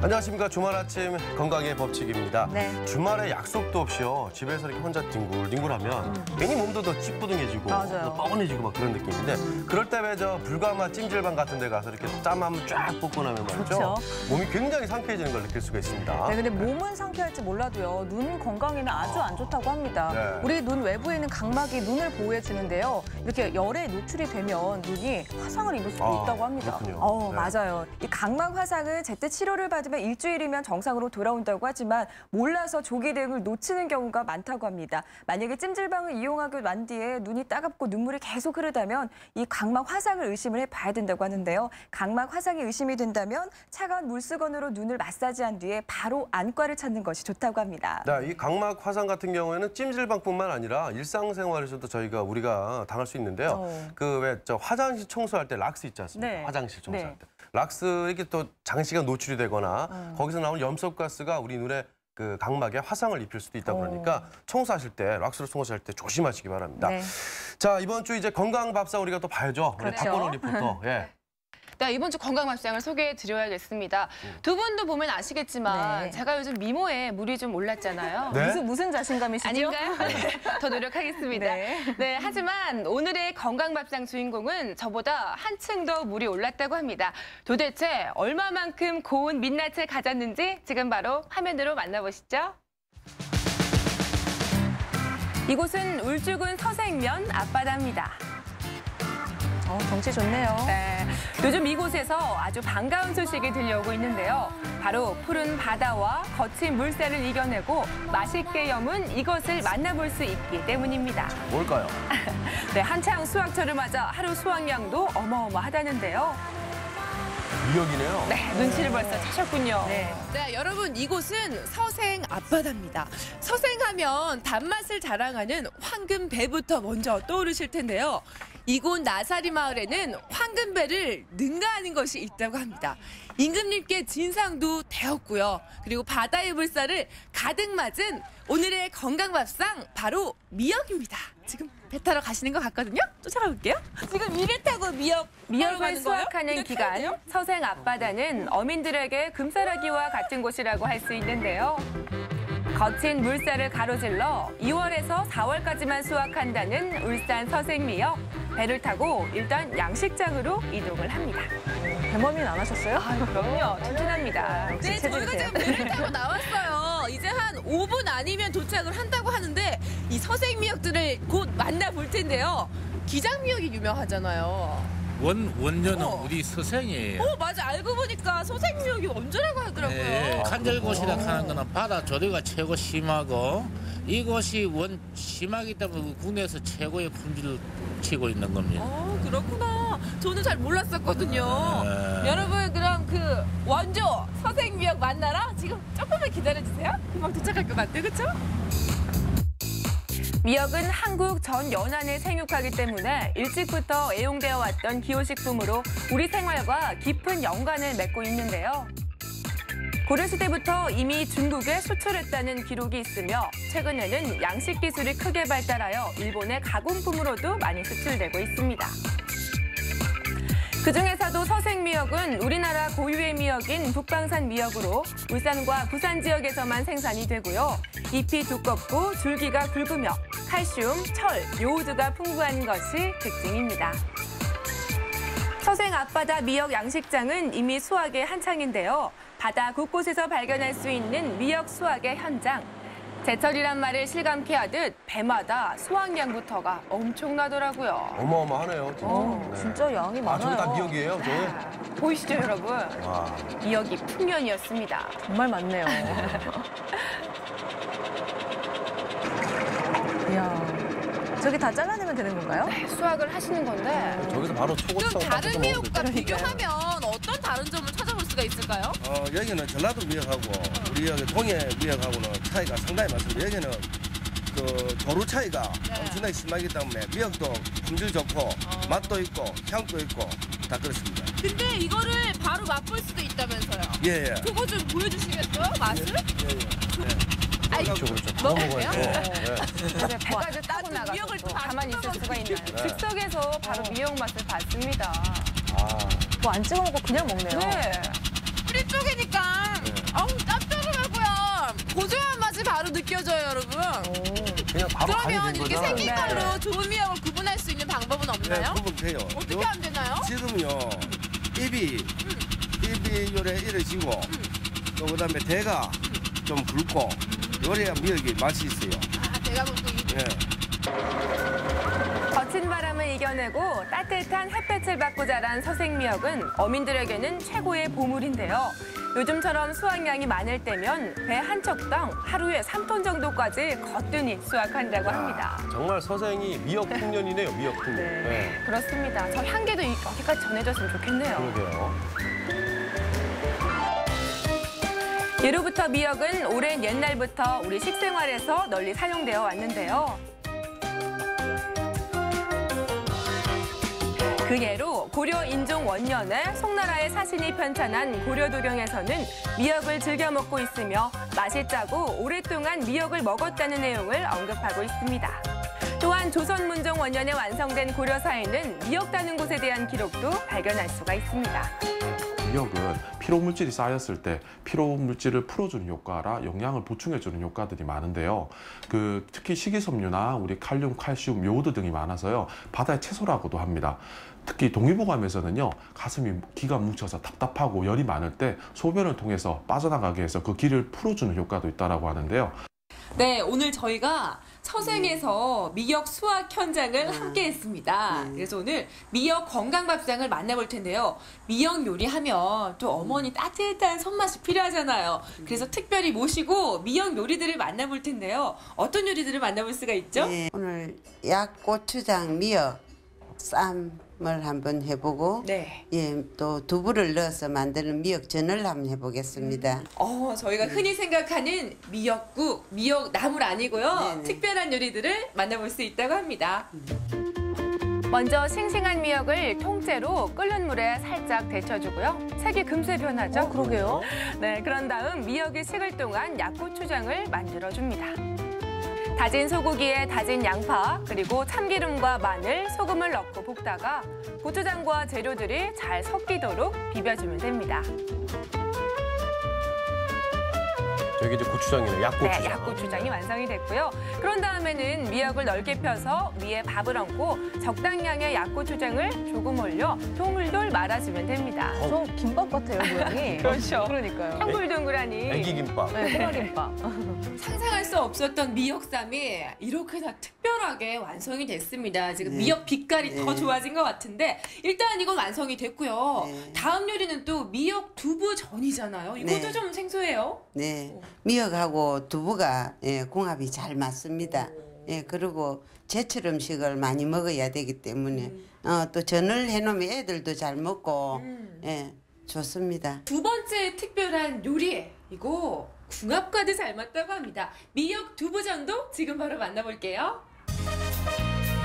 안녕하십니까. 주말 아침 건강의 법칙입니다. 네. 주말에 약속도 없이요. 집에서 이렇게 혼자 뒹굴뒹굴하면 괜히 몸도 더 찌뿌둥해지고 더 뻐근해지고 막 그런 느낌인데 그럴 때 왜 저 불가마 찜질방 같은 데 가서 이렇게 땀 한번 쫙 볶고 나면 말이죠. 그렇죠. 몸이 굉장히 상쾌해지는 걸 느낄 수가 있습니다. 네, 근데 몸은 상쾌할지 몰라도요. 눈 건강에는 아주 안 좋다고 합니다. 네. 우리 눈 외부에 있는 각막이 눈을 보호해 주는데요. 이렇게 열에 노출이 되면 눈이 화상을 입을 수도 있다고 합니다. 그렇군요. 네. 맞아요. 이 각막 화상은 제때 치료를 받으면 일주일이면 정상으로 돌아온다고 하지만 몰라서 조기 대응을 놓치는 경우가 많다고 합니다. 만약에 찜질방을 이용하고 난 뒤에 눈이 따갑고 눈물이 계속 흐르다면 이 각막 화상을 의심을 해봐야 된다고 하는데요. 각막 화상이 의심이 된다면 차가운 물수건으로 눈을 마사지한 뒤에 바로 안과를 찾는 것이 좋다고 합니다. 네, 이 각막 화상 같은 경우에는 찜질방뿐만 아니라 일상생활에서도 우리가 당할 수 있는데요. 그 왜 저 화장실 청소할 때 락스 있지 않습니까? 네. 화장실 청소할 네. 때. 락스에게 또 장시간 노출이 되거나 거기서 나오는 염소가스가 우리 눈에 그 각막에 화상을 입힐 수도 있다 그러니까 청소하실 때 락스로 청소하실 때 조심하시기 바랍니다. 네. 자, 이번 주 이제 건강 밥상 우리가 또 봐야죠. 우리 그렇죠. 박건호 리포터. 예. 네, 이번 주 건강밥상을 소개해드려야겠습니다. 두 분도 보면 아시겠지만 네. 제가 요즘 미모에 물이 좀 올랐잖아요. 네? 무슨 자신감이시죠? 아닌가요? 더 노력하겠습니다. 네, 하지만 오늘의 건강밥상 주인공은 저보다 한층 더 물이 올랐다고 합니다. 도대체 얼마만큼 고운 민낯을 가졌는지 지금 바로 화면으로 만나보시죠. 이곳은 울주군 서생면 앞바다입니다. 경치 좋네요. 네, 요즘 이곳에서 아주 반가운 소식이 들려오고 있는데요. 바로 푸른 바다와 거친 물살을 이겨내고 맛있게 여문 이것을 만나볼 수 있기 때문입니다. 뭘까요? 네, 한창 수확철을 맞아 하루 수확량도 어마어마하다는데요. 미역이네요. 네, 눈치를 벌써 채셨군요. 네. 네, 여러분 이곳은 서생 앞바다입니다. 서생하면 단맛을 자랑하는 황금배부터 먼저 떠오르실 텐데요. 이곳 나사리 마을에는 황금배를 능가하는 것이 있다고 합니다. 임금님께 진상도 되었고요. 그리고 바다의 물살을 가득 맞은 오늘의 건강밥상 바로 미역입니다. 지금 배 타러 가시는 것 같거든요. 쫓아가 볼게요. 지금 이배 타고 미역을 수확하는 기간, 서생 앞바다는 어민들에게 금사라기와 같은 곳이라고 할 수 있는데요. 거친 물살을 가로질러 2월에서 4월까지만 수확한다는 울산 서생미역. 배를 타고 일단 양식장으로 이동을 합니다. 대머리는 안 하셨어요? 그럼요, 튼튼합니다. 네, 저희가 지금 배를 타고 나왔어요. 이제 한 5분 아니면 도착을 한다고 하는데 이 서생미역들을 곧 만나볼 텐데요. 기장미역이 유명하잖아요. 원조는 우리 서생이에요. 맞아. 알고 보니까 서생미역이 원조라고 하더라고요. 네, 간절곶이라 하는 거는 바다 조류가 최고 심하고 이곳이 심하기 때문에 국내에서 최고의 품질을 치고 있는 겁니다. 그렇구나. 저는 잘 몰랐었거든요. 네. 여러분 그럼 그 원조 서생미역 만나러 지금 조금만 기다려주세요. 금방 도착할 것 같아요. 그렇죠? 미역은 한국 전 연안에 생육하기 때문에 일찍부터 애용되어 왔던 기호식품으로 우리 생활과 깊은 연관을 맺고 있는데요. 고려시대부터 이미 중국에 수출했다는 기록이 있으며 최근에는 양식 기술이 크게 발달하여 일본의 가공품으로도 많이 수출되고 있습니다. 그중에서도 서생미역은 우리나라 고유의 미역인 북방산 미역으로 울산과 부산 지역에서만 생산이 되고요. 잎이 두껍고 줄기가 굵으며 칼슘, 철, 요오드가 풍부한 것이 특징입니다. 서생 앞바다 미역 양식장은 이미 수확의 한창인데요. 바다 곳곳에서 발견할 수 있는 미역 수확의 현장. 제철이란 말을 실감케 하듯 배마다 수확량부터가 엄청나더라고요. 어마어마하네요. 진짜. 진짜 양이 많아요. 저게 다 미역이에요, 저게? 보이시죠, 여러분? 와. 미역이 풍년이었습니다. 정말 많네요. 이야, 저기 다 잘라내면 되는 건가요? 네, 수확을 하시는 건데 저기서 바로 초고추장 그럼 다른 닦아서 미역과 먹으면 되죠. 비교하면 어떤 다른 점을 찾아볼 수가 있을까요? 여기는 전라도 미역하고 우리 여기 동해 미역하고는 차이가 상당히 많습니다. 여기는 그 도루 차이가 엄청나게 심하기 때문에 미역도 품질 좋고 맛도 있고 향도 있고 다 그렇습니다. 근데 이거를 바로 맛볼 수도 있다면서요? 예. 그거 좀 보여주시겠어요? 맛을? 그렇죠, 그렇죠. 먹어요? 이제 배까지 따고 나가서 미역을 또 또 가만히 있을 수가 있나요? 즉석에서 바로 미역 맛을 봤습니다. 뭐 안 찍어 먹고 그냥 먹네요. 네. 뿌리 쪽이니까 아우, 짭조름하고요. 고소한 맛이 바로 느껴져요, 여러분. 그냥 바로 간이 그러면 된 이렇게 거잖아. 생긴 걸로 좋은 미역을 구분할 수 있는 방법은 없나요? 네, 구분돼요. 어떻게 요- 하면 되나요? 지금요, 입이 요래 이러시고, 또 그다음에 대가 좀 굵고, 요래야 미역이 맛이 있어요. 아, 내가 먹고 예. 거친 바람을 이겨내고 따뜻한 햇볕을 받고 자란 서생미역은 어민들에게는 최고의 보물인데요. 요즘처럼 수확량이 많을 때면 배 한 척당 하루에 3톤 정도까지 거뜬히 수확한다고 합니다. 정말 서생이 미역 풍년이네요, 미역 풍년. 네. 그렇습니다. 저 향기도 여기까지 전해졌으면 좋겠네요. 그러게요. 예로부터 미역은 오랜 옛날부터 우리 식생활에서 널리 사용되어 왔는데요. 그 예로 고려 인종 원년에 송나라의 사신이 편찬한 고려도경에서는 미역을 즐겨 먹고 있으며 맛이 짜고 오랫동안 미역을 먹었다는 내용을 언급하고 있습니다. 또한 조선 문종 원년에 완성된 고려사에는 미역 따는 곳에 대한 기록도 발견할 수가 있습니다. 미역은 피로 물질이 쌓였을 때 피로 물질을 풀어주는 효과라 영양을 보충해주는 효과들이 많은데요. 특히 식이섬유나 우리 칼륨, 칼슘, 요오드 등이 많아서요. 바다의 채소라고도 합니다. 특히 동의보감에서는요, 가슴이 기가 뭉쳐서 답답하고 열이 많을 때 소변을 통해서 빠져나가게 해서 그 기를 풀어주는 효과도 있다고 하는데요. 네, 오늘 저희가 서생에서 미역 수확 현장을 함께 했습니다. 그래서 오늘 미역 건강밥상을 만나볼 텐데요. 미역 요리하면 또 어머니 따뜻한 손맛이 필요하잖아요. 그래서 특별히 모시고 미역 요리들을 만나볼 텐데요. 어떤 요리들을 만나볼 수가 있죠? 네, 오늘 약고추장 미역 쌈을 한번 해보고 네. 예, 또 두부를 넣어서 만드는 미역전을 한번 해보겠습니다. 저희가 흔히 생각하는 미역국, 미역 나물 아니고요. 네네. 특별한 요리들을 만나볼 수 있다고 합니다. 먼저 싱싱한 미역을 통째로 끓는 물에 살짝 데쳐주고요. 색이 금세 변하죠? 그러게요. 네, 그런 다음 미역이 식을 동안 약고추장을 만들어줍니다. 다진 소고기에 다진 양파, 그리고 참기름과 마늘, 소금을 넣고 볶다가 고추장과 재료들이 잘 섞이도록 비벼주면 됩니다. 저기 이제 고추장이네요, 약고추장. 네, 약고추장이 완성이 됐고요. 그런 다음에는 미역을 넓게 펴서 위에 밥을 얹고 적당량의 약고추장을 조금 올려 동글돌 말아주면 됩니다. 저 김밥 같아요, 모양이. 그렇죠. 그러니까요. 동글동글하니. 애기김밥. 네, 소라김밥. 상상할 수 없었던 미역쌈이 이렇게 다 특별하게 완성이 됐습니다. 지금 미역 빛깔이 더 좋아진 것 같은데 일단 이건 완성이 됐고요. 네. 다음 요리는 또 미역 두부전이잖아요. 이것도 네. 좀 생소해요. 네, 미역하고 두부가 예, 궁합이 잘 맞습니다. 예, 그리고 제철 음식을 많이 먹어야 되기 때문에 또 전을 해놓으면 애들도 잘 먹고 예, 좋습니다. 두 번째 특별한 요리 이거 궁합과도 잘 맞다고 합니다. 미역 두부전도 지금 바로 만나볼게요.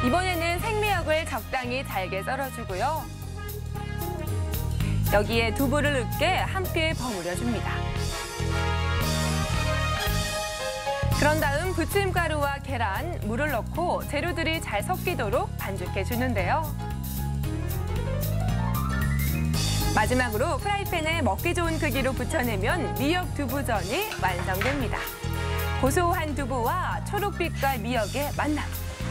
이번에는 생미역을 적당히 잘게 썰어주고요. 여기에 두부를 넣게 함께 버무려줍니다. 그런 다음 부침가루와 계란, 물을 넣고 재료들이 잘 섞이도록 반죽해주는데요. 마지막으로 프라이팬에 먹기 좋은 크기로 부쳐내면 미역 두부전이 완성됩니다. 고소한 두부와 초록빛깔 미역의 만남.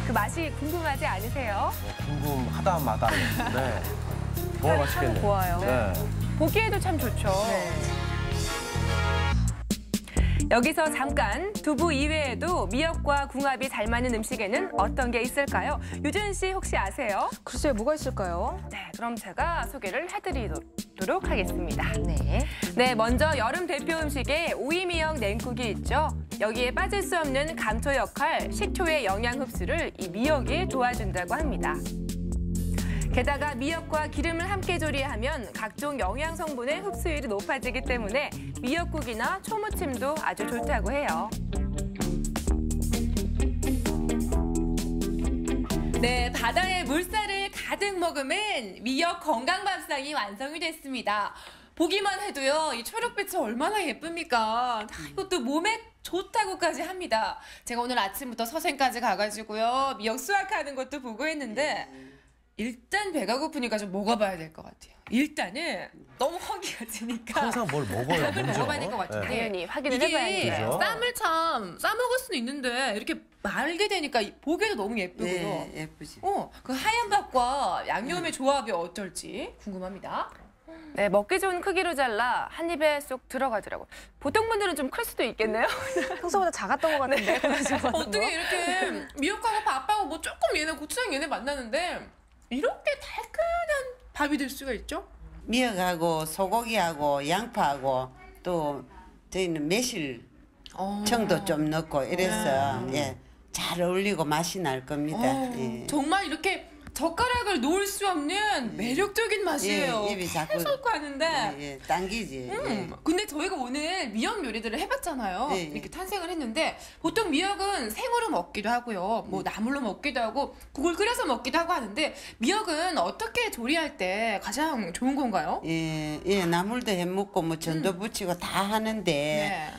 그 맛이 궁금하지 않으세요? 궁금하다 마다. 네. 정말 맛있겠네요. 좋아요. 네. 보기에도 참 좋죠. 여기서 잠깐 두부 이외에도 미역과 궁합이 잘 맞는 음식에는 어떤 게 있을까요? 유준 씨 혹시 아세요? 글쎄요, 뭐가 있을까요? 네, 그럼 제가 소개를 해드리도록 하겠습니다. 네. 네, 먼저 여름 대표 음식에 오이미역 냉국이 있죠. 여기에 빠질 수 없는 감초 역할, 식초의 영양 흡수를 이 미역이 도와준다고 합니다. 게다가 미역과 기름을 함께 조리하면 각종 영양 성분의 흡수율이 높아지기 때문에 미역국이나 초무침도 아주 좋다고 해요. 네, 바다의 물살을 가득 머금은 미역 건강밥상이 완성이 됐습니다. 보기만 해도요, 이 초록빛이 얼마나 예쁩니까? 이것도 몸에 좋다고까지 합니다. 제가 오늘 아침부터 서생까지 가가지고요, 미역 수확하는 것도 보고 했는데 일단 배가 고프니까 좀 먹어봐야 될 것 같아요. 일단은 너무 허기가 지니까 항상 뭘 먹어요, 먼저. 먹어봐야 될 것 같은데 당연히 확인을 이게 해봐야죠. 쌈을 참 싸먹을 수는 있는데 이렇게 말게 되니까 보기에도 너무 예쁘고요. 네, 예쁘지. 그 하얀 밥과 양념의 조합이 어떨지 궁금합니다. 네, 먹기 좋은 크기로 잘라 한 입에 쏙 들어가더라고요. 보통 분들은 좀 클 수도 있겠네요. 평소보다 작았던 것 같은데. 어떻게 이렇게 미역하고 밥하고 뭐 조금 얘네 고추장 얘네 만나는데 이렇게 달큰한 밥이 될 수가 있죠? 미역하고 소고기하고 양파하고 또 저희는 매실 청도 좀 넣고 이래서 예, 잘 어울리고 맛이 날 겁니다. 예. 정말 이렇게 젓가락을 놓을 수 없는 매력적인 맛이에요. 예, 입이 자꾸 계속 가는데. 예, 당기지. 예. 근데 저희가 오늘 미역 요리들을 해봤잖아요. 예, 예. 이렇게 탄생을 했는데 보통 미역은 생으로 먹기도 하고요. 뭐 나물로 먹기도 하고 국을 끓여서 먹기도 하고 하는데 미역은 어떻게 조리할 때 가장 좋은 건가요? 예, 나물도 해 먹고 뭐 전도 부치고 다 하는데 네.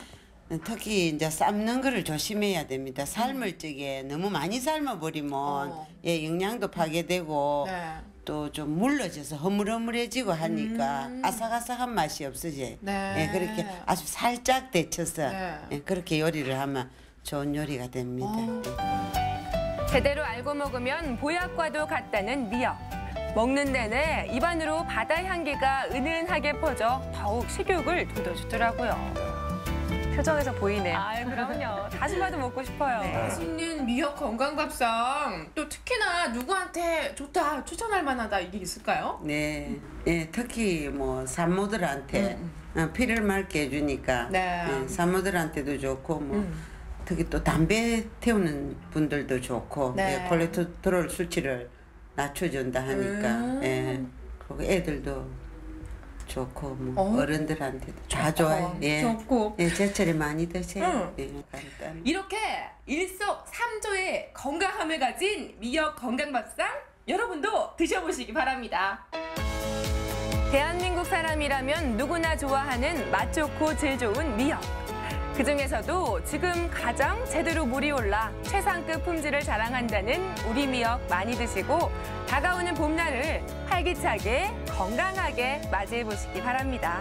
특히 이제 삶는 거를 조심해야 됩니다. 삶을 적에 너무 많이 삶아 버리면 예, 영양도 파괴되고 네. 또 좀 물러져서 허물허물해지고 하니까 아삭아삭한 맛이 없어져요. 네. 예, 그렇게 아주 살짝 데쳐서 네. 예, 그렇게 요리를 하면 좋은 요리가 됩니다. 예. 제대로 알고 먹으면 보약과도 같다는 미역. 먹는 내내 입안으로 바다 향기가 은은하게 퍼져 더욱 식욕을 돋워주더라고요. 표정에서 보이네요. 아, 그럼요. 다시 봐도 먹고 싶어요. 맛있는 미역 건강밥상 또 특히나 누구한테 좋다 추천할 만하다 이게 있을까요? 네, 예, 특히 뭐 산모들한테 피를 맑게 해주니까 네. 예, 산모들한테도 좋고 뭐 특히 또 담배 태우는 분들도 좋고 네. 예, 콜레스테롤 수치를 낮춰준다 하니까 예, 그리고 애들도 좋고 뭐 어른들한테도 좋아요. 예, 좋고. 예, 제철에 많이 드세요. 예, 간단. 이렇게 일석삼조의 건강함을 가진 미역 건강밥상 여러분도 드셔보시기 바랍니다. 대한민국 사람이라면 누구나 좋아하는 맛 좋고 질 좋은 미역. 그중에서도 지금 가장 제대로 물이 올라 최상급 품질을 자랑한다는 우리 미역 많이 드시고 다가오는 봄날을 활기차게 건강하게 맞이해 보시기 바랍니다.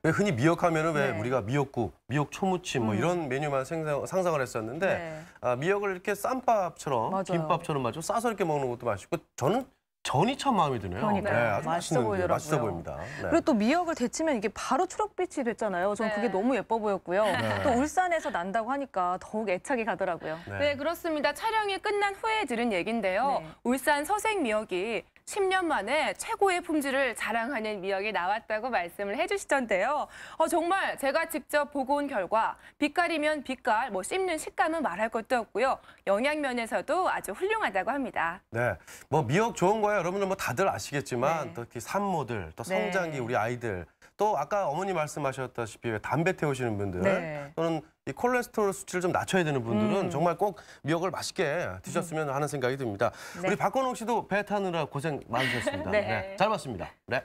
흔히 미역하면은 왜 우리가 미역국, 미역 초무침 뭐 이런 메뉴만 상상을 했었는데 미역을 이렇게 쌈밥처럼 맞아요. 김밥처럼 마저 싸서 이렇게 먹는 것도 맛있고 저는 전이 참 마음에 드네요. 그러니까요. 네, 아주 맛있어 보이더라고요. 맛있어 보입니다. 네. 그리고 또 미역을 데치면 이게 바로 초록빛이 됐잖아요. 전 네. 그게 너무 예뻐 보였고요. 또 울산에서 난다고 하니까 더욱 애착이 가더라고요. 네, 그렇습니다. 촬영이 끝난 후에 들은 얘긴데요. 울산 서생 미역이 10년 만에 최고의 품질을 자랑하는 미역이 나왔다고 말씀을 해주시던데요. 정말 제가 직접 보고 온 결과 빛깔이면 빛깔, 뭐 씹는 식감은 말할 것도 없고요. 영양면에서도 아주 훌륭하다고 합니다. 네, 뭐 미역 좋은 거야 여러분들 뭐 다들 아시겠지만 특히 산모들, 또 성장기 우리 아이들, 또 아까 어머니 말씀하셨다시피 담배 태우시는 분들 또는 이 콜레스테롤 수치를 좀 낮춰야 되는 분들은 정말 꼭 미역을 맛있게 드셨으면 하는 생각이 듭니다. 우리 박건웅 씨도 배 타느라 고생 많으셨습니다. 네, 잘 봤습니다. 네.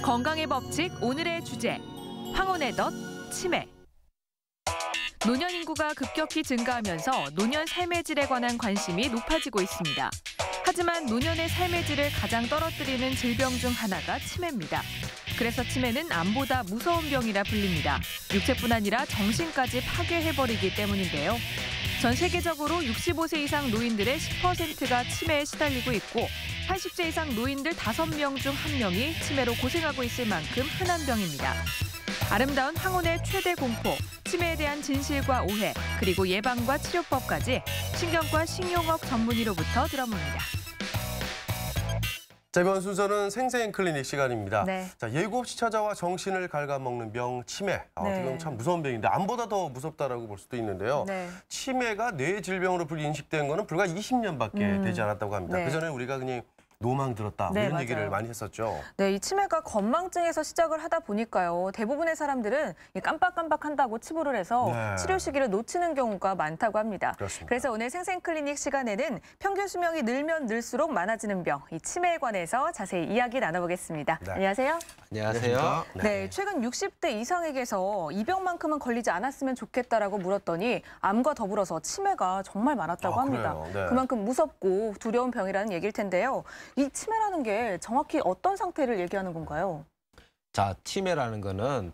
건강의 법칙 오늘의 주제 황혼의 덫 치매. 노년 인구가 급격히 증가하면서 노년 삶의 질에 관한 관심이 높아지고 있습니다. 하지만 노년의 삶의 질을 가장 떨어뜨리는 질병 중 하나가 치매입니다. 그래서 치매는 암보다 무서운 병이라 불립니다. 육체뿐 아니라 정신까지 파괴해버리기 때문인데요. 전 세계적으로 65세 이상 노인들의 10%가 치매에 시달리고 있고 80세 이상 노인들 5명 중 1명이 치매로 고생하고 있을 만큼 흔한 병입니다. 아름다운 황혼의 최대 공포, 치매에 대한 진실과 오해, 그리고 예방과 치료법까지 신경과 식용학 전문의로부터 들어봅니다. 자, 이번 순서는 생생 클리닉 시간입니다. 네. 자, 예고 없이 찾아와 정신을 갉아먹는 병 치매. 지금 참 무서운 병인데 암보다 더 무섭다라고 볼 수도 있는데요. 치매가 뇌 질병으로 인식된 거는 불과 20년밖에 되지 않았다고 합니다. 그전에 우리가 그냥 노망 들었다 네, 이런 맞아요. 얘기를 많이 했었죠. 네, 이 치매가 건망증에서 시작을 하다 보니까요. 대부분의 사람들은 깜빡깜빡한다고 치부를 해서 네. 치료 시기를 놓치는 경우가 많다고 합니다. 그렇습니다. 그래서 오늘 생생클리닉 시간에는 평균 수명이 늘면 늘수록 많아지는 병, 이 치매에 관해서 자세히 이야기 나눠보겠습니다. 네. 안녕하세요. 안녕하세요. 네, 최근 60대 이상에게서 이 병만큼은 걸리지 않았으면 좋겠다라고 물었더니 암과 더불어서 치매가 정말 많았다고 합니다. 그래요? 네. 그만큼 무섭고 두려운 병이라는 얘기일 텐데요. 이 치매라는 게 정확히 어떤 상태를 얘기하는 건가요? 자, 치매라는 거는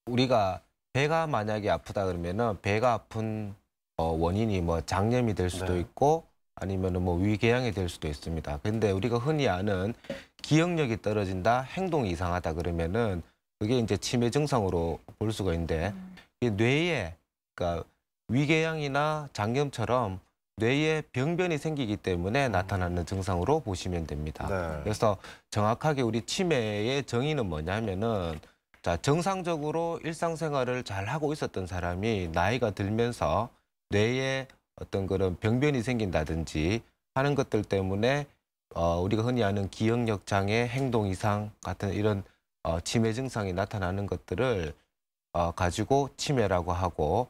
우리가 배가 만약에 아프다 그러면은 배가 아픈 원인이 뭐 장염이 될 수도 네. 있고 아니면은 뭐 위궤양이 될 수도 있습니다. 근데 우리가 흔히 아는 기억력이 떨어진다, 행동이 이상하다 그러면은 그게 이제 치매 증상으로 볼 수가 있는데 이 뇌에 그러니까 위궤양이나 장염처럼 뇌에 병변이 생기기 때문에 나타나는 증상으로 보시면 됩니다. 네. 그래서 정확하게 우리 치매의 정의는 뭐냐면은 자, 정상적으로 일상생활을 잘 하고 있었던 사람이 나이가 들면서 뇌에 어떤 그런 병변이 생긴다든지 하는 것들 때문에 우리가 흔히 아는 기억력 장애, 행동 이상 같은 이런 치매 증상이 나타나는 것들을 가지고 치매라고 하고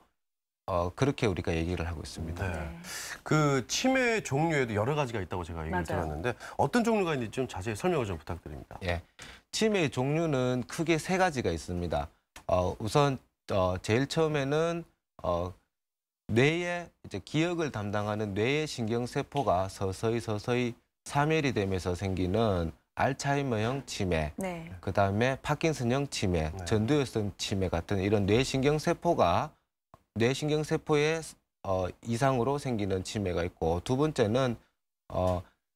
그렇게 우리가 얘기를 하고 있습니다. 네. 그 치매 종류에도 여러 가지가 있다고 제가 얘기를 맞아요. 들었는데 어떤 종류가 있는지 좀 자세히 설명을 좀 부탁드립니다. 예, 치매의 종류는 크게 세 가지가 있습니다. 우선 제일 처음에는 뇌의 이제 기억을 담당하는 뇌의 신경세포가 서서히 사멸이 되면서 생기는 알츠하이머형 치매, 네. 그다음에 파킨슨형 치매, 네. 전두엽성 치매 같은 이런 뇌신경세포의 이상으로 생기는 치매가 있고, 두 번째는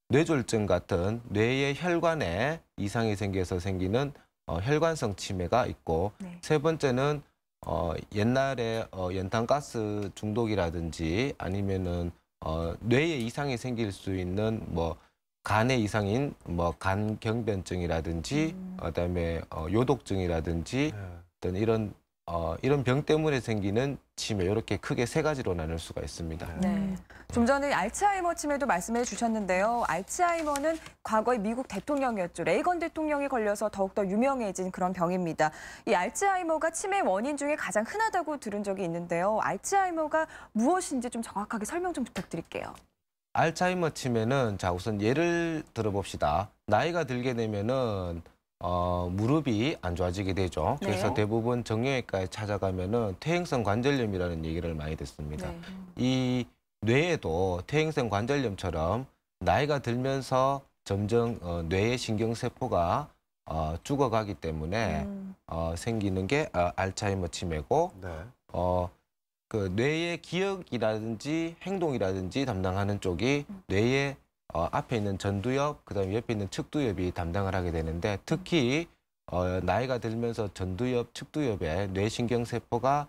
뇌졸중 같은 뇌의 혈관에 이상이 생겨서 생기는 혈관성 치매가 있고, 네. 세 번째는 옛날에 연탄가스 중독이라든지 아니면은 뇌에 이상이 생길 수 있는 뭐 간의 이상인 뭐 간경변증이라든지 그다음에 요독증이라든지 네. 어떤 이런 병 때문에 생기는 치매, 이렇게 크게 세 가지로 나눌 수가 있습니다. 네. 좀 전에 알츠하이머 치매도 말씀해 주셨는데요. 알츠하이머는 과거의 미국 대통령이었죠. 레이건 대통령이 걸려서 더욱더 유명해진 그런 병입니다. 이 알츠하이머가 치매 원인 중에 가장 흔하다고 들은 적이 있는데요. 알츠하이머가 무엇인지 좀 정확하게 설명 좀 부탁드릴게요. 알츠하이머 치매는 자 우선 예를 들어봅시다. 나이가 들게 되면은 무릎이 안 좋아지게 되죠. 네. 그래서 대부분 정형외과에 찾아가면은 퇴행성 관절염이라는 얘기를 많이 듣습니다. 네. 이 뇌에도 퇴행성 관절염처럼 나이가 들면서 점점 뇌의 신경세포가 죽어가기 때문에 생기는 게 알츠하이머 치매고, 네. 그 뇌의 기억이라든지 행동이라든지 담당하는 쪽이 뇌의 앞에 있는 전두엽, 그다음에 옆에 있는 측두엽이 담당을 하게 되는데, 특히 나이가 들면서 전두엽, 측두엽의 뇌신경세포가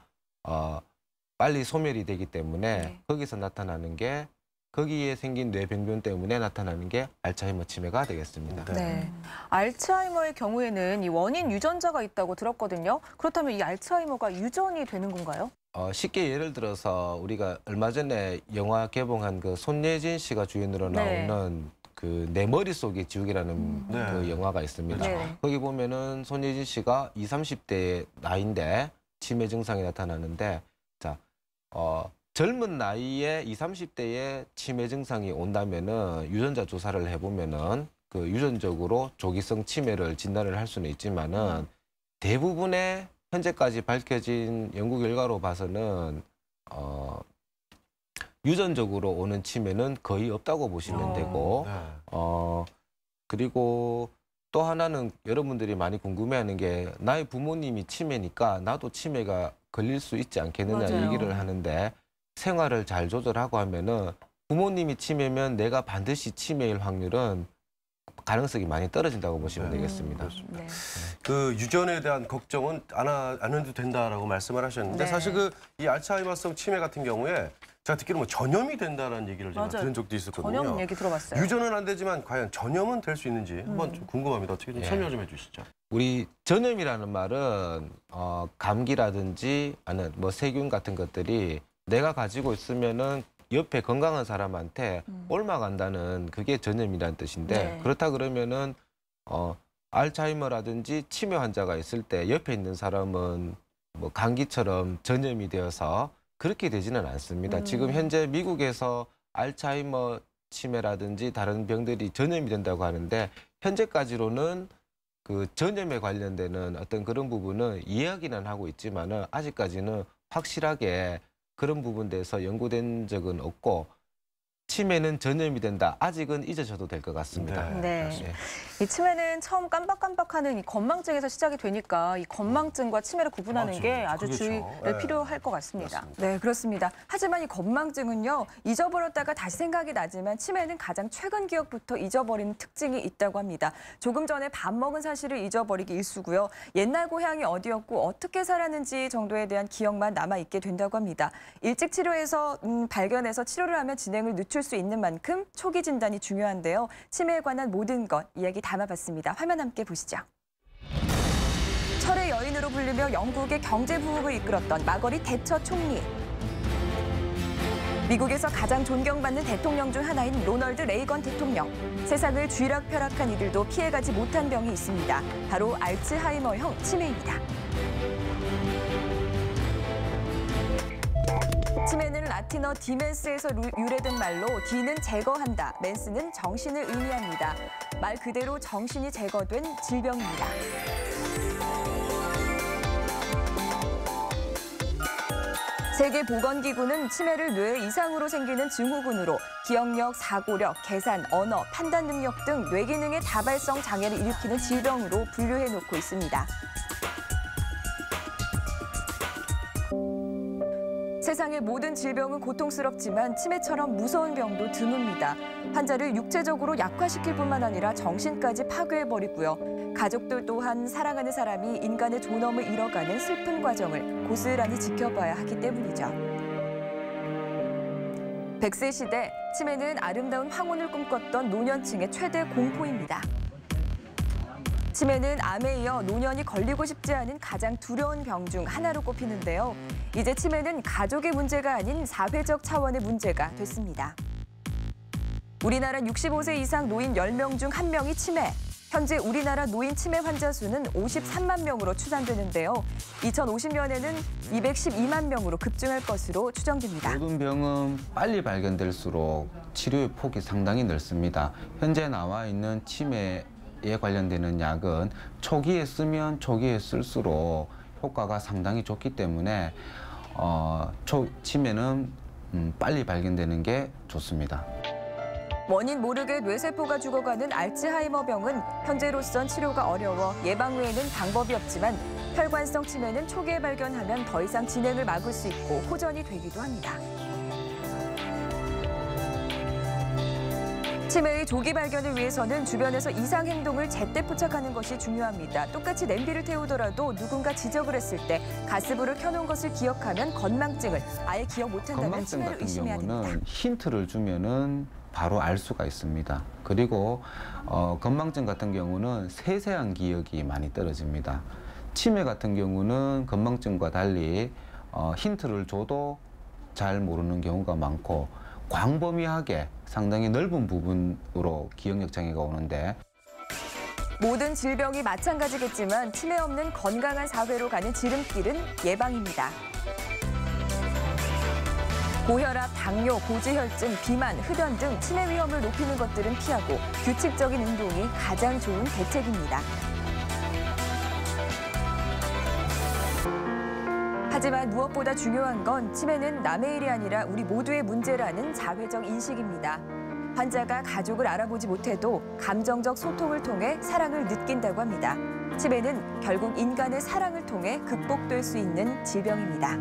빨리 소멸이 되기 때문에 네. 거기서 나타나는 게, 거기에 생긴 뇌병변 때문에 나타나는 게 알츠하이머 치매가 되겠습니다. 네. 네. 알츠하이머의 경우에는 이 원인 유전자가 있다고 들었거든요. 그렇다면 이 알츠하이머가 유전이 되는 건가요? 쉽게 예를 들어서 우리가 얼마 전에 영화 개봉한 그 손예진 씨가 주연으로 네. 나오는 그 내 머릿속의 지우개라는 네. 그 영화가 있습니다. 네. 거기 보면은 손예진 씨가 20, 30대 나이인데 치매 증상이 나타나는데, 자, 젊은 나이에 20, 30대에 치매 증상이 온다면은 유전자 조사를 해보면은 그 유전적으로 조기성 치매를 진단을 할 수는 있지만은 대부분의 현재까지 밝혀진 연구 결과로 봐서는 유전적으로 오는 치매는 거의 없다고 보시면 되고, 네. 그리고 또 하나는 여러분들이 많이 궁금해하는 게, 나의 부모님이 치매니까 나도 치매가 걸릴 수 있지 않겠느냐 맞아요. 얘기를 하는데, 생활을 잘 조절하고 하면은 부모님이 치매면 내가 반드시 치매일 확률은 가능성이 많이 떨어진다고 보시면 되겠습니다. 네. 그 유전에 대한 걱정은 안 해도 된다라고 말씀을 하셨는데, 네. 사실 이 알츠하이머성 치매 같은 경우에 제가 듣기로 뭐 전염이 된다는 얘기를 제가 맞아요. 들은 적도 있었거든요. 전염 얘기 들어봤어요. 유전은 안 되지만 과연 전염은 될 수 있는지 한번 좀 궁금합니다. 어떻게 좀 예. 설명 좀 해주시죠. 우리 전염이라는 말은 감기라든지 아니면 뭐 세균 같은 것들이 내가 가지고 있으면은 옆에 건강한 사람한테 옮아간다는 그게 전염이라는 뜻인데 네. 그렇다 그러면은 알츠하이머라든지 치매 환자가 있을 때 옆에 있는 사람은 뭐 감기처럼 전염이 되어서 그렇게 되지는 않습니다. 지금 현재 미국에서 알츠하이머 치매라든지 다른 병들이 전염이 된다고 하는데 현재까지로는 그 전염에 관련되는 어떤 그런 부분은 이야기는 하고 있지만은 아직까지는 확실하게 그런 부분에 대해서 연구된 적은 없고 치매는 전염이 된다. 아직은 잊으셔도 될 것 같습니다. 네. 이 치매는 처음 깜박깜박하는 이 건망증에서 시작이 되니까 이 건망증과 치매를 구분하는 게 아주 그렇죠. 주의가 필요할 것 같습니다. 그렇습니다. 네, 그렇습니다. 하지만 이 건망증은요, 잊어버렸다가 다시 생각이 나지만 치매는 가장 최근 기억부터 잊어버리는 특징이 있다고 합니다. 조금 전에 밥 먹은 사실을 잊어버리기 일쑤고요. 옛날 고향이 어디였고 어떻게 살았는지 정도에 대한 기억만 남아있게 된다고 합니다. 일찍 치료해서 발견해서 치료를 하면 진행을 늦출 수 있는 만큼 초기 진단이 중요한데요. 치매에 관한 모든 것 이야기 담아봤습니다. 화면 함께 보시죠. 철의 여인으로 불리며 영국의 경제 부흥을 이끌었던 마거릿 대처 총리. 미국에서 가장 존경받는 대통령 중 하나인 로널드 레이건 대통령. 세상을 쥐락펴락한 이들도 피해가지 못한 병이 있습니다. 바로 알츠하이머형 치매입니다. 치매는 라틴어 디멘스에서 유래된 말로 디는 제거한다, 맨스는 정신을 의미합니다. 말 그대로 정신이 제거된 질병입니다. 세계보건기구는 치매를 뇌 이상으로 생기는 증후군으로 기억력, 사고력, 계산, 언어, 판단 능력 등 뇌기능의 다발성 장애를 일으키는 질병으로 분류해놓고 있습니다. 세상의 모든 질병은 고통스럽지만 치매처럼 무서운 병도 드뭅니다. 환자를 육체적으로 약화시킬 뿐만 아니라 정신까지 파괴해버리고요. 가족들 또한 사랑하는 사람이 인간의 존엄을 잃어가는 슬픈 과정을 고스란히 지켜봐야 하기 때문이죠. 100세 시대, 치매는 아름다운 황혼을 꿈꿨던 노년층의 최대 공포입니다. 치매는 암에 이어 노년이 걸리고 싶지 않은 가장 두려운 병 중 하나로 꼽히는데요. 이제 치매는 가족의 문제가 아닌 사회적 차원의 문제가 됐습니다. 우리나라 65세 이상 노인 10명 중 1명이 치매. 현재 우리나라 노인 치매 환자 수는 53만 명으로 추산되는데요. 2050년에는 212만 명으로 급증할 것으로 추정됩니다. 모든 병은 빨리 발견될수록 치료의 폭이 상당히 넓습니다. 현재 나와 있는 치매에 관련되는 약은 초기에 쓰면 초기에 쓸수록 효과가 상당히 좋기 때문에 치매는 빨리 발견되는 게 좋습니다. 원인 모르게 뇌세포가 죽어가는 알츠하이머병은 현재로선 치료가 어려워 예방 외에는 방법이 없지만 혈관성 치매는 초기에 발견하면 더 이상 진행을 막을 수 있고 호전이 되기도 합니다. 치매의 조기 발견을 위해서는 주변에서 이상 행동을 제때 포착하는 것이 중요합니다. 똑같이 냄비를 태우더라도 누군가 지적을 했을 때 가스불을 켜놓은 것을 기억하면 건망증을 아예 기억 못한다면 건망증 치매를 같은 의심해야 됩니다. 경우는 힌트를 주면은 바로 알 수가 있습니다. 그리고 건망증 같은 경우는 세세한 기억이 많이 떨어집니다. 치매 같은 경우는 건망증과 달리 힌트를 줘도 잘 모르는 경우가 많고 광범위하게 상당히 넓은 부분으로 기억력 장애가 오는데 모든 질병이 마찬가지겠지만 치매 없는 건강한 사회로 가는 지름길은 예방입니다. 고혈압, 당뇨, 고지혈증, 비만, 흡연 등 치매 위험을 높이는 것들은 피하고 규칙적인 운동이 가장 좋은 대책입니다. 하지만 무엇보다 중요한 건 치매는 남의 일이 아니라 우리 모두의 문제라는 사회적 인식입니다. 환자가 가족을 알아보지 못해도 감정적 소통을 통해 사랑을 느낀다고 합니다. 치매는 결국 인간의 사랑을 통해 극복될 수 있는 질병입니다.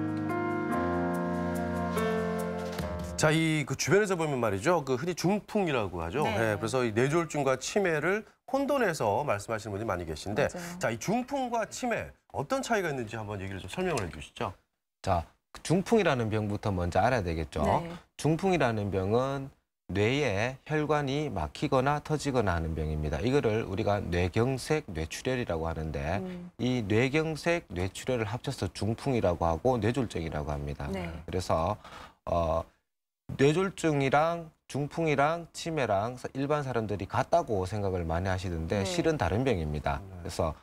자, 그 주변에서 보면 말이죠. 그 흔히 중풍이라고 하죠. 네. 네, 그래서 이 뇌졸중과 치매를 혼돈해서 말씀하시는 분이 많이 계신데, 맞아요. 자, 이 중풍과 치매 어떤 차이가 있는지 한번 얘기를 좀 설명을 해주시죠. 자, 중풍이라는 병부터 먼저 알아야 되겠죠. 네. 중풍이라는 병은 뇌에 혈관이 막히거나 터지거나 하는 병입니다. 이거를 우리가 뇌경색, 뇌출혈이라고 하는데 이 뇌경색, 뇌출혈을 합쳐서 중풍이라고 하고 뇌졸중이라고 합니다. 네. 그래서 뇌졸중이랑 중풍이랑 치매랑 일반 사람들이 같다고 생각을 많이 하시던데 실은 다른 병입니다. 그래서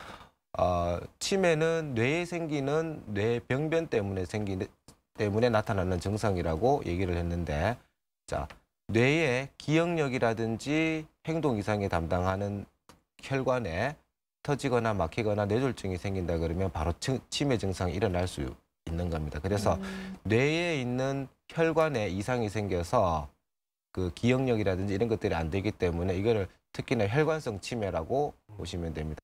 치매는 뇌에 생기는 뇌병변 때문에 나타나는 증상이라고 얘기를 했는데, 자, 뇌의 기억력이라든지 행동 이상에 담당하는 혈관에 터지거나 막히거나 뇌졸중이 생긴다 그러면 바로 치매 증상이 일어날 수 있는 겁니다. 그래서 뇌에 있는 혈관에 이상이 생겨서 그 기억력이라든지 이런 것들이 안 되기 때문에 이거를 특히나 혈관성 치매라고 보시면 됩니다.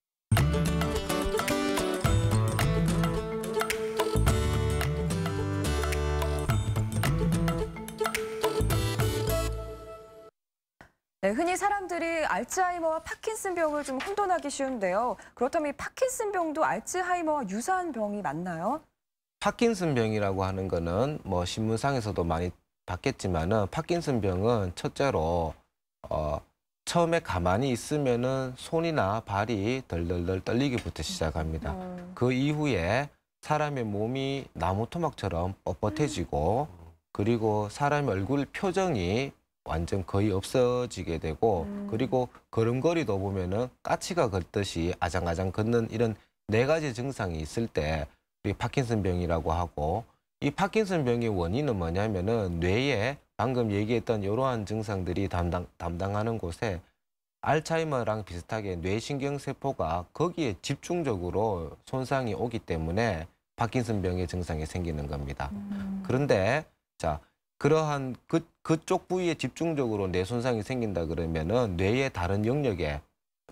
네, 흔히 사람들이 알츠하이머와 파킨슨병을 좀 혼돈하기 쉬운데요. 그렇다면 이 파킨슨병도 알츠하이머와 유사한 병이 맞나요? 파킨슨병이라고 하는 거는 뭐 신문상에서도 많이 봤겠지만은 파킨슨병은 첫째로 처음에 가만히 있으면은 손이나 발이 덜덜덜 떨리기부터 시작합니다. 그 이후에 사람의 몸이 나무 토막처럼 뻣뻣해지고 그리고 사람의 얼굴 표정이 완전 거의 없어지게 되고 그리고 걸음걸이도 보면은 까치가 걷듯이 아장아장 걷는 이런 4가지 증상이 있을 때 우리 파킨슨병이라고 하고, 이 파킨슨병의 원인은 뭐냐면은 뇌에 방금 얘기했던 이러한 증상들이 담당하는 곳에 알츠하이머랑 비슷하게 뇌신경세포가 거기에 집중적으로 손상이 오기 때문에 파킨슨병의 증상이 생기는 겁니다. 그런데 자, 그러한 그쪽 부위에 집중적으로 뇌 손상이 생긴다 그러면은 뇌의 다른 영역에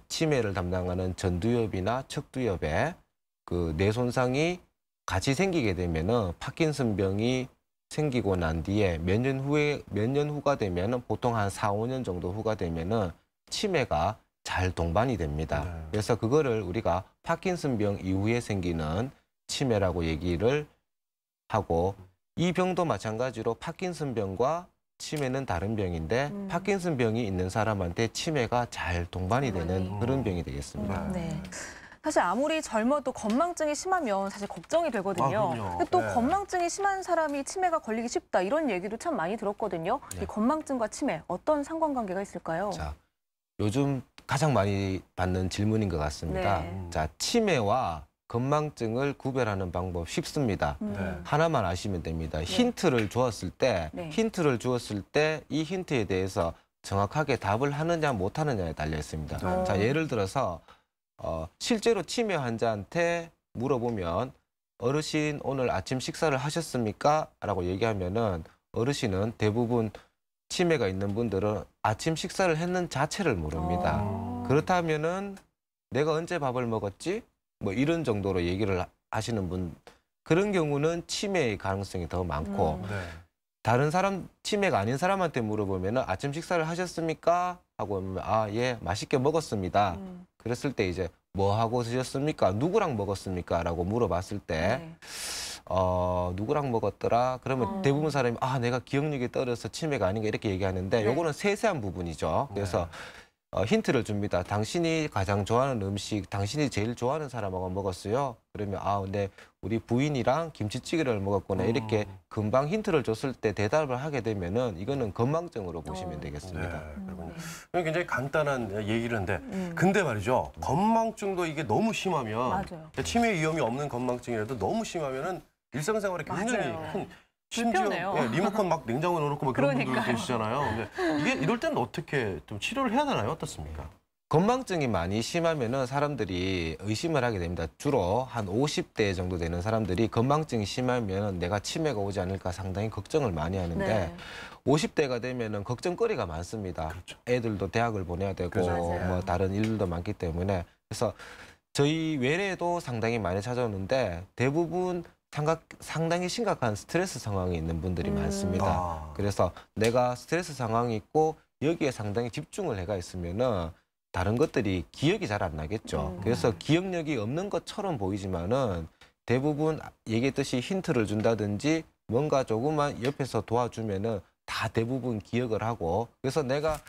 치매를 담당하는 전두엽이나 척두엽에 그 뇌 손상이 같이 생기게 되면은 파킨슨병이 생기고 난 뒤에 몇 년 후가 되면은 보통 한 4, 5년 정도 후가 되면은 치매가 잘 동반이 됩니다. 그래서 그거를 우리가 파킨슨병 이후에 생기는 치매라고 얘기를 하고, 이 병도 마찬가지로 파킨슨병과 치매는 다른 병인데 파킨슨병이 있는 사람한테 치매가 잘 동반이 되는 그런 병이 되겠습니다. 네. 사실 아무리 젊어도 건망증이 심하면 사실 걱정이 되거든요. 근데 또 건망증이 심한 사람이 치매가 걸리기 쉽다 이런 얘기도 참 많이 들었거든요. 이 건망증과 치매 어떤 상관관계가 있을까요? 자, 요즘 가장 많이 받는 질문인 것 같습니다. 자, 치매와 건망증을 구별하는 방법 쉽습니다. 하나만 아시면 됩니다. 힌트를 주었을 때 이 힌트에 대해서 정확하게 답을 하느냐 못하느냐에 달려 있습니다. 자, 예를 들어서 실제로 치매 환자한테 물어보면 어르신 오늘 아침 식사를 하셨습니까? 라고 얘기하면은 어르신은 대부분 치매가 있는 분들은 아침 식사를 했는 자체를 모릅니다. 그렇다면은 내가 언제 밥을 먹었지? 뭐 이런 정도로 얘기를 하시는 분, 그런 경우는 치매의 가능성이 더 많고 다른 사람, 치매가 아닌 사람한테 물어보면은 아침 식사를 하셨습니까? 하고 하면 예, 맛있게 먹었습니다. 그랬을 때 이제 뭐 하고 드셨습니까? 누구랑 먹었습니까? 라고 물어봤을 때 누구랑 먹었더라? 그러면 대부분 사람이 내가 기억력이 떨어져서 치매가 아닌가 이렇게 얘기하는데 요거는 세세한 부분이죠. 그래서 힌트를 줍니다. 당신이 가장 좋아하는 음식, 당신이 제일 좋아하는 사람하고 먹었어요. 그러면 근데 우리 부인이랑 김치찌개를 먹었구나. 이렇게 금방 힌트를 줬을 때 대답을 하게 되면은 이거는 건망증으로 보시면 되겠습니다. 굉장히 간단한 얘기를 하는데 근데 말이죠. 건망증도 이게 너무 심하면 치매 위험이 없는 건망증이라도 너무 심하면은 일상생활에 굉장히 큰 심지어 리모컨 막 냉장고에 넣어놓고 막 그런 분들 계시잖아요. 근데 이게 이럴 때는 어떻게 좀 치료를 해야 되나요? 어떻습니까? 건망증이 많이 심하면은 사람들이 의심을 하게 됩니다. 주로 한 50대 정도 되는 사람들이 건망증이 심하면 내가 치매가 오지 않을까 상당히 걱정을 많이 하는데 50대가 되면은 걱정거리가 많습니다. 애들도 대학을 보내야 되고 뭐 다른 일들도 많기 때문에 그래서 저희 외래에도 상당히 많이 찾아오는데 대부분 상당히 심각한 스트레스 상황이 있는 분들이 많습니다. 그래서 내가 스트레스 상황이 있고 여기에 상당히 집중을 해가 있으면은 다른 것들이 기억이 잘 안 나겠죠. 그래서 기억력이 없는 것처럼 보이지만은 대부분 얘기했듯이 힌트를 준다든지 뭔가 조금만 옆에서 도와주면은 다 대부분 기억을 하고, 그래서 내가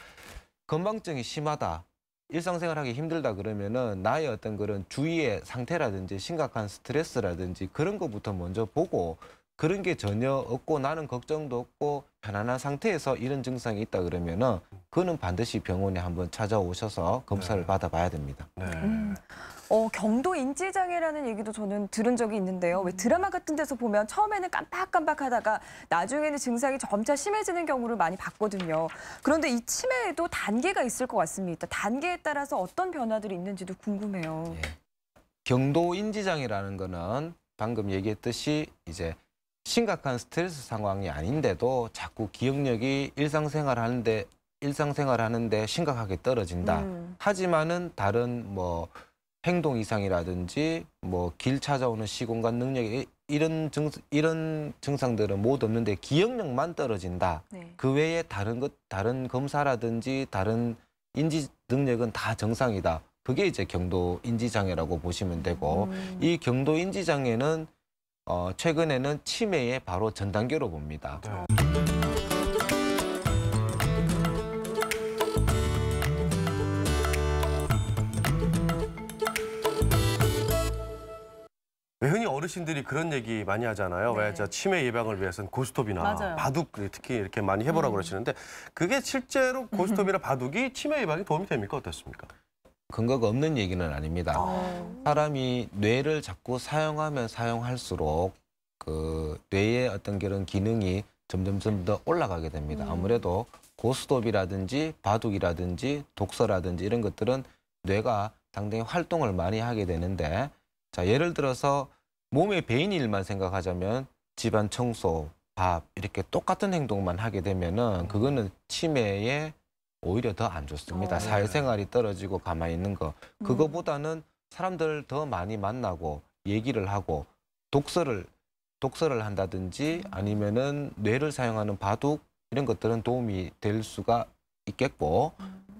건망증이 심하다, 일상생활하기 힘들다 그러면은 나의 어떤 그런 주위의 상태라든지 심각한 스트레스라든지 그런 것부터 먼저 보고 그런 게 전혀 없고 나는 걱정도 없고 편안한 상태에서 이런 증상이 있다 그러면은 그거는 반드시 병원에 한번 찾아오셔서 검사를 받아봐야 됩니다. 경도 인지장애라는 얘기도 저는 들은 적이 있는데요. 왜 드라마 같은 데서 보면 처음에는 깜빡깜빡하다가 나중에는 증상이 점차 심해지는 경우를 많이 봤거든요. 그런데 이 치매에도 단계가 있을 것 같습니다. 단계에 따라서 어떤 변화들이 있는지도 궁금해요. 경도 인지장애라는 거는 방금 얘기했듯이 이제 심각한 스트레스 상황이 아닌데도 자꾸 기억력이 일상생활하는데 심각하게 떨어진다. 하지만은 다른 뭐 행동 이상이라든지 뭐 길 찾아오는 시공간 능력이 이런 증상들은 못 없는데 기억력만 떨어진다. 그 외에 다른 검사라든지 다른 인지 능력은 다 정상이다. 그게 이제 경도 인지 장애라고 보시면 되고 이 경도 인지 장애는 최근에는 치매의 바로 전 단계로 봅니다. 흔히 어르신들이 그런 얘기 많이 하잖아요. 왜 저 치매 예방을 위해서는 고스톱이나 맞아요. 바둑 특히 이렇게 많이 해보라고 그러시는데 그게 실제로 고스톱이나 바둑이 치매 예방에 도움이 됩니까? 어떻습니까? 근거가 없는 얘기는 아닙니다. 사람이 뇌를 자꾸 사용하면 사용할수록 그 뇌의 어떤 그런 기능이 점점 더 올라가게 됩니다. 아무래도 고스톱이라든지 바둑이라든지 독서라든지 이런 것들은 뇌가 상당히 활동을 많이 하게 되는데 자, 예를 들어서 몸의 배인 일만 생각하자면 집안 청소, 밥 이렇게 똑같은 행동만 하게 되면은 그거는 치매에 오히려 더 안 좋습니다. 사회생활이 떨어지고 가만히 있는 거. 그거보다는 사람들 더 많이 만나고 얘기를 하고 독서를 한다든지 아니면은 뇌를 사용하는 바둑 이런 것들은 도움이 될 수가 있겠고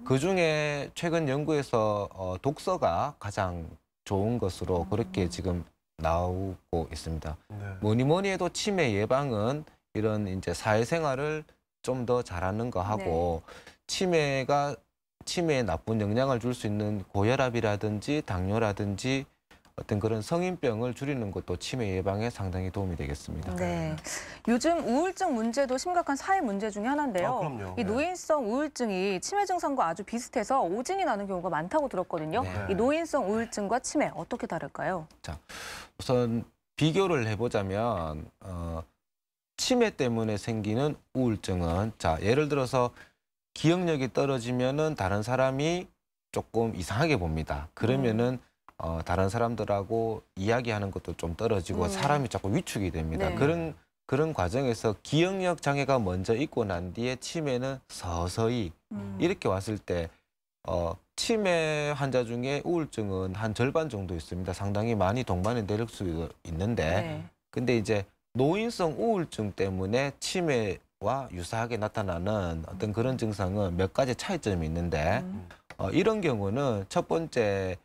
그중에 최근 연구에서 독서가 가장 좋은 것으로 그렇게 지금 나오고 있습니다. 뭐니 해도 치매 예방은 이런 이제 사회생활을 좀 더 잘하는 거 하고 치매에 나쁜 영향을 줄 수 있는 고혈압이라든지 당뇨라든지 어떤 그런 성인병을 줄이는 것도 치매 예방에 상당히 도움이 되겠습니다. 네. 요즘 우울증 문제도 심각한 사회 문제 중에 하나인데요. 그럼요. 이 노인성 우울증이 치매 증상과 아주 비슷해서 오진이 나는 경우가 많다고 들었거든요. 이 노인성 우울증과 치매 어떻게 다를까요? 자, 우선 비교를 해보자면 치매 때문에 생기는 우울증은 자, 예를 들어서 기억력이 떨어지면은 다른 사람이 조금 이상하게 봅니다. 그러면은 다른 사람들하고 이야기하는 것도 좀 떨어지고 사람이 자꾸 위축이 됩니다. 그런 과정에서 기억력 장애가 먼저 있고 난 뒤에 치매는 서서히 이렇게 왔을 때 치매 환자 중에 우울증은 한 절반 정도 있습니다. 상당히 많이 동반이 될 수 있는데 근데 이제 노인성 우울증 때문에 치매와 유사하게 나타나는 어떤 그런 증상은 몇 가지 차이점이 있는데 이런 경우는 첫 번째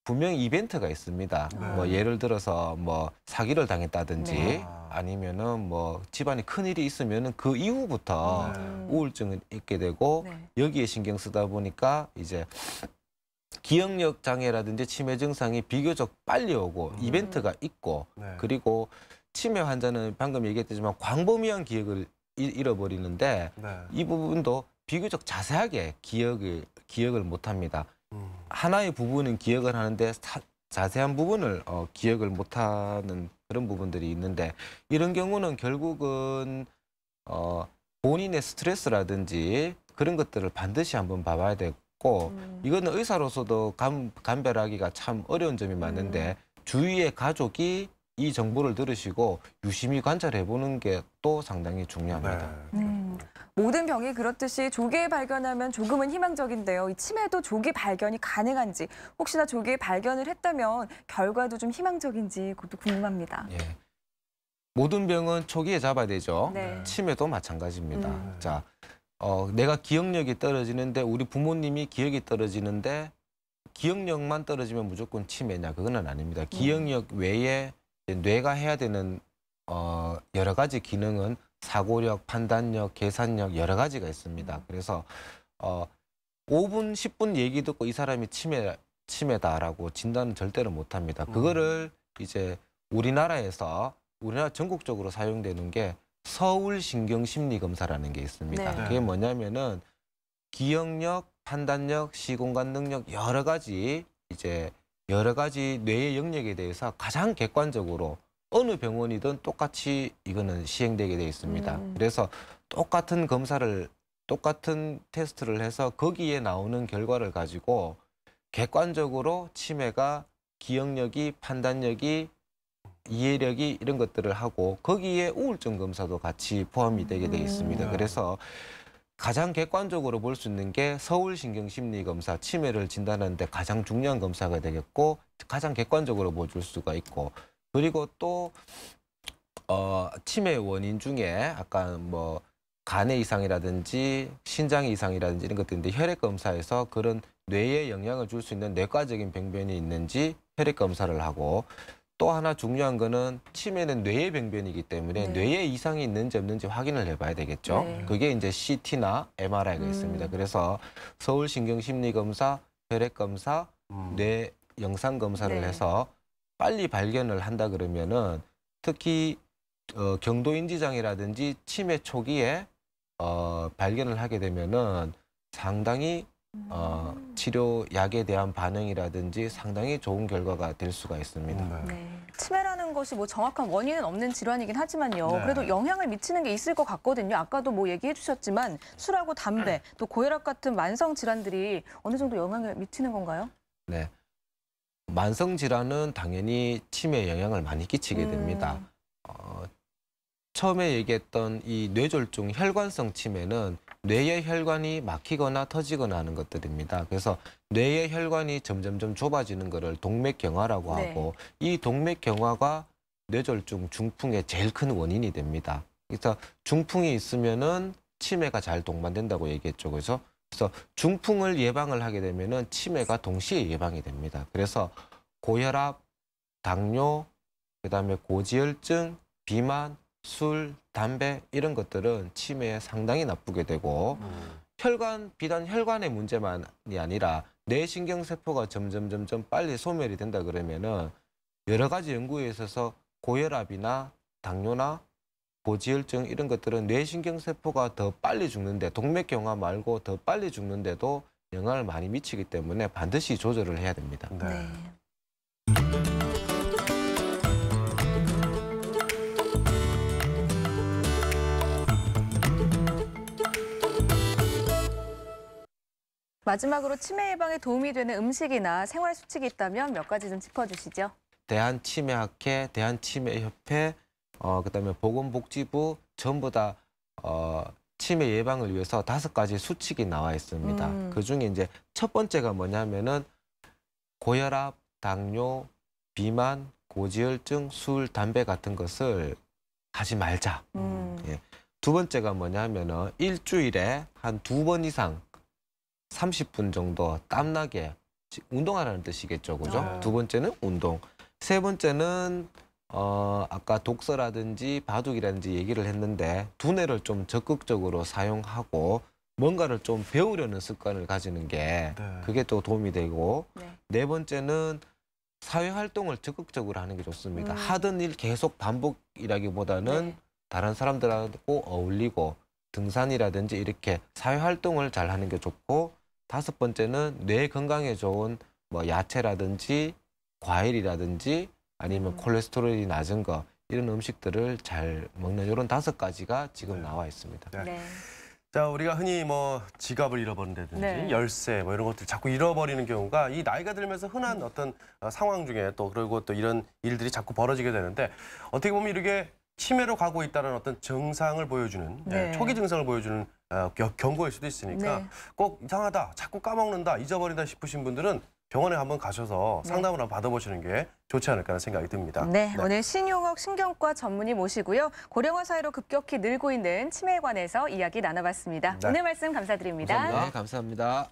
분명히 이벤트가 있습니다. 뭐 예를 들어서 뭐 사기를 당했다든지 아니면은 뭐 집안에 큰일이 있으면은 그 이후부터 우울증을 있게 되고 여기에 신경 쓰다 보니까 이제 기억력 장애라든지 치매 증상이 비교적 빨리 오고 이벤트가 있고 그리고 치매 환자는 방금 얘기했지만 광범위한 기억을 잃어버리는데 이 부분도 비교적 자세하게 기억을 못합니다. 하나의 부분은 기억을 하는데 자세한 부분을 기억을 못하는 그런 부분들이 있는데 이런 경우는 결국은 본인의 스트레스라든지 그런 것들을 반드시 한번 봐봐야 되고 이거는 의사로서도 감별하기가 참 어려운 점이 많은데 주위의 가족이 이 정보를 들으시고 유심히 관찰해 보는 게 또 상당히 중요합니다. 모든 병이 그렇듯이 조기에 발견하면 조금은 희망적인데요. 이 치매도 조기 발견이 가능한지 혹시나 조기에 발견을 했다면 결과도 좀 희망적인지 그것도 궁금합니다. 모든 병은 초기에 잡아야 되죠. 치매도 마찬가지입니다. 자, 내가 기억력이 떨어지는데 우리 부모님이 기억이 떨어지는데 기억력만 떨어지면 무조건 치매냐 그건 아닙니다. 기억력 외에 뇌가 해야 되는 여러 가지 기능은 사고력, 판단력, 계산력 여러 가지가 있습니다. 그래서 5분, 10분 얘기 듣고 이 사람이 치매다라고 진단은 절대로 못합니다. 그거를 이제 우리나라에서 우리나라 전국적으로 사용되는 게 서울신경심리검사라는 게 있습니다. 네. 그게 뭐냐면은 기억력, 판단력, 시공간 능력 여러 가지 뇌의 영역에 대해서 가장 객관적으로 어느 병원이든 똑같이 이거는 시행되게 돼 있습니다. 그래서 똑같은 테스트를 해서 거기에 나오는 결과를 가지고 객관적으로 치매가 기억력이, 판단력이, 이해력이 이런 것들을 하고 거기에 우울증 검사도 같이 포함이 되게 돼 있습니다. 그래서 가장 객관적으로 볼 수 있는 게 서울신경심리검사, 치매를 진단하는데 가장 중요한 검사가 되겠고 가장 객관적으로 보여줄 수가 있고 그리고 또 치매 원인 중에 아까 뭐 간의 이상이라든지 신장의 이상이라든지 이런 것들인데 혈액 검사에서 그런 뇌에 영향을 줄 수 있는 뇌과적인 병변이 있는지 혈액 검사를 하고 또 하나 중요한 거는 치매는 뇌의 병변이기 때문에 뇌에 이상이 있는지 없는지 확인을 해봐야 되겠죠. 그게 이제 CT나 MRI가 있습니다. 그래서 서울신경심리검사, 혈액검사, 뇌 영상검사를 해서 빨리 발견을 한다 그러면은 특히 경도인지장애라든지 치매 초기에 발견을 하게 되면은 상당히 치료 약에 대한 반응이라든지 상당히 좋은 결과가 될 수가 있습니다. 치매라는 것이 뭐 정확한 원인은 없는 질환이긴 하지만요. 그래도 영향을 미치는 게 있을 것 같거든요. 아까도 뭐 얘기해 주셨지만 술하고 담배, 또 고혈압 같은 만성 질환들이 어느 정도 영향을 미치는 건가요? 네. 만성 질환은 당연히 치매에 영향을 많이 끼치게 됩니다. 처음에 얘기했던 이 뇌졸중 혈관성 치매는 뇌의 혈관이 막히거나 터지거나 하는 것들입니다. 그래서 뇌의 혈관이 점점점 좁아지는 것을 동맥경화라고 하고 이 동맥경화가 뇌졸중 중풍의 제일 큰 원인이 됩니다. 그래서 중풍이 있으면은 치매가 잘 동반된다고 얘기했죠. 그래서 중풍을 예방을 하게 되면은 치매가 동시에 예방이 됩니다. 그래서 고혈압, 당뇨, 그다음에 고지혈증, 비만, 술, 담배 이런 것들은 치매에 상당히 나쁘게 되고 비단 혈관의 문제만이 아니라 뇌신경세포가 점점 빨리 소멸이 된다 그러면은 여러 가지 연구에 있어서 고혈압이나 당뇨나 고지혈증 이런 것들은 뇌신경세포가 더 빨리 죽는데 동맥경화 말고 더 빨리 죽는데도 영향을 많이 미치기 때문에 반드시 조절을 해야 됩니다. 마지막으로 치매 예방에 도움이 되는 음식이나 생활 수칙이 있다면 몇 가지 좀 짚어주시죠. 대한치매학회, 대한치매협회, 그다음에 보건복지부 전부 다 치매 예방을 위해서 5가지 수칙이 나와 있습니다. 그중에 이제 첫 번째가 뭐냐면은 고혈압, 당뇨, 비만, 고지혈증, 술, 담배 같은 것을 하지 말자. 두 번째가 뭐냐면은 일주일에 한 2번 이상 30분 정도 땀나게 운동하라는 뜻이겠죠, 그죠? 두 번째는 운동. 세 번째는 아까 독서라든지 바둑이라든지 얘기를 했는데 두뇌를 좀 적극적으로 사용하고 뭔가를 좀 배우려는 습관을 가지는 게 그게 또 도움이 되고 네 번째는 사회활동을 적극적으로 하는 게 좋습니다. 하던 일 계속 반복이라기보다는 다른 사람들하고 어울리고 등산이라든지 이렇게 사회활동을 잘 하는 게 좋고 5번째는 뇌 건강에 좋은 뭐 야채라든지 과일이라든지 아니면 콜레스테롤이 낮은 거 이런 음식들을 잘 먹는 이런 5가지가 지금 나와 있습니다. 자, 우리가 흔히 뭐 지갑을 잃어버린다든지 열쇠 뭐 이런 것들 자꾸 잃어버리는 경우가 이 나이가 들면서 흔한 어떤 상황 중에 또 그리고 또 이런 일들이 자꾸 벌어지게 되는데 어떻게 보면 이렇게 치매로 가고 있다는 어떤 증상을 보여주는 초기 증상을 보여주는 경고일 수도 있으니까 꼭 이상하다, 자꾸 까먹는다, 잊어버린다 싶으신 분들은 병원에 한번 가셔서 상담을 한번 받아보시는 게 좋지 않을까 하는 생각이 듭니다. 오늘 신용옥 신경과 전문의 모시고요. 고령화 사회로 급격히 늘고 있는 치매에 관해서 이야기 나눠봤습니다. 오늘 말씀 감사드립니다. 감사합니다. 네, 감사합니다.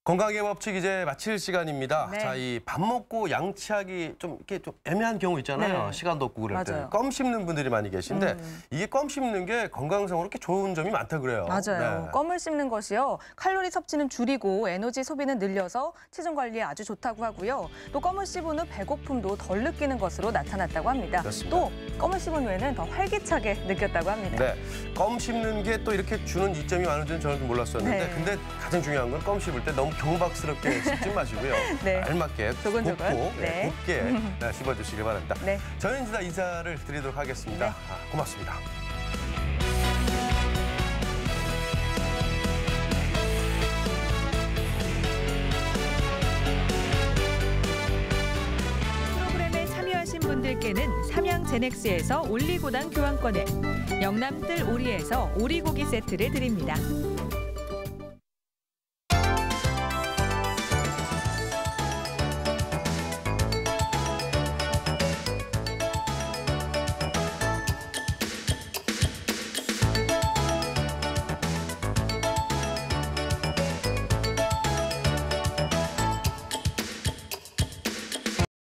건강의 법칙 이제 마칠 시간입니다. 네. 자, 이 밥 먹고 양치하기 좀 이렇게 좀 애매한 경우 있잖아요. 네. 시간도 없고 그럴 때. 맞아요. 껌 씹는 분들이 많이 계신데 이게 껌 씹는 게 건강상으로 이렇게 좋은 점이 많다 그래요. 맞아요. 네. 껌을 씹는 것이요. 칼로리 섭취는 줄이고 에너지 소비는 늘려서 체중 관리에 아주 좋다고 하고요. 또 껌을 씹은 후 배고픔도 덜 느끼는 것으로 나타났다고 합니다. 그렇습니다. 또 껌을 씹은 후에는 더 활기차게 느꼈다고 합니다. 네, 껌 씹는 게 또 이렇게 주는 이점이 많은지는 저는 몰랐었는데 네. 근데 가장 중요한 건 껌 씹을 때 너무 경박스럽게 씹지 마시고요. 네. 알맞게 조근조근. 곱고 네. 곱게 씹어주시기 바랍니다. 네. 저는 이제 인사를 드리도록 하겠습니다. 네. 고맙습니다. 프로그램에 참여하신 분들께는 삼양제넥스에서 올리고당 교환권을, 영남뜰 오리에서 오리고기 세트를 드립니다.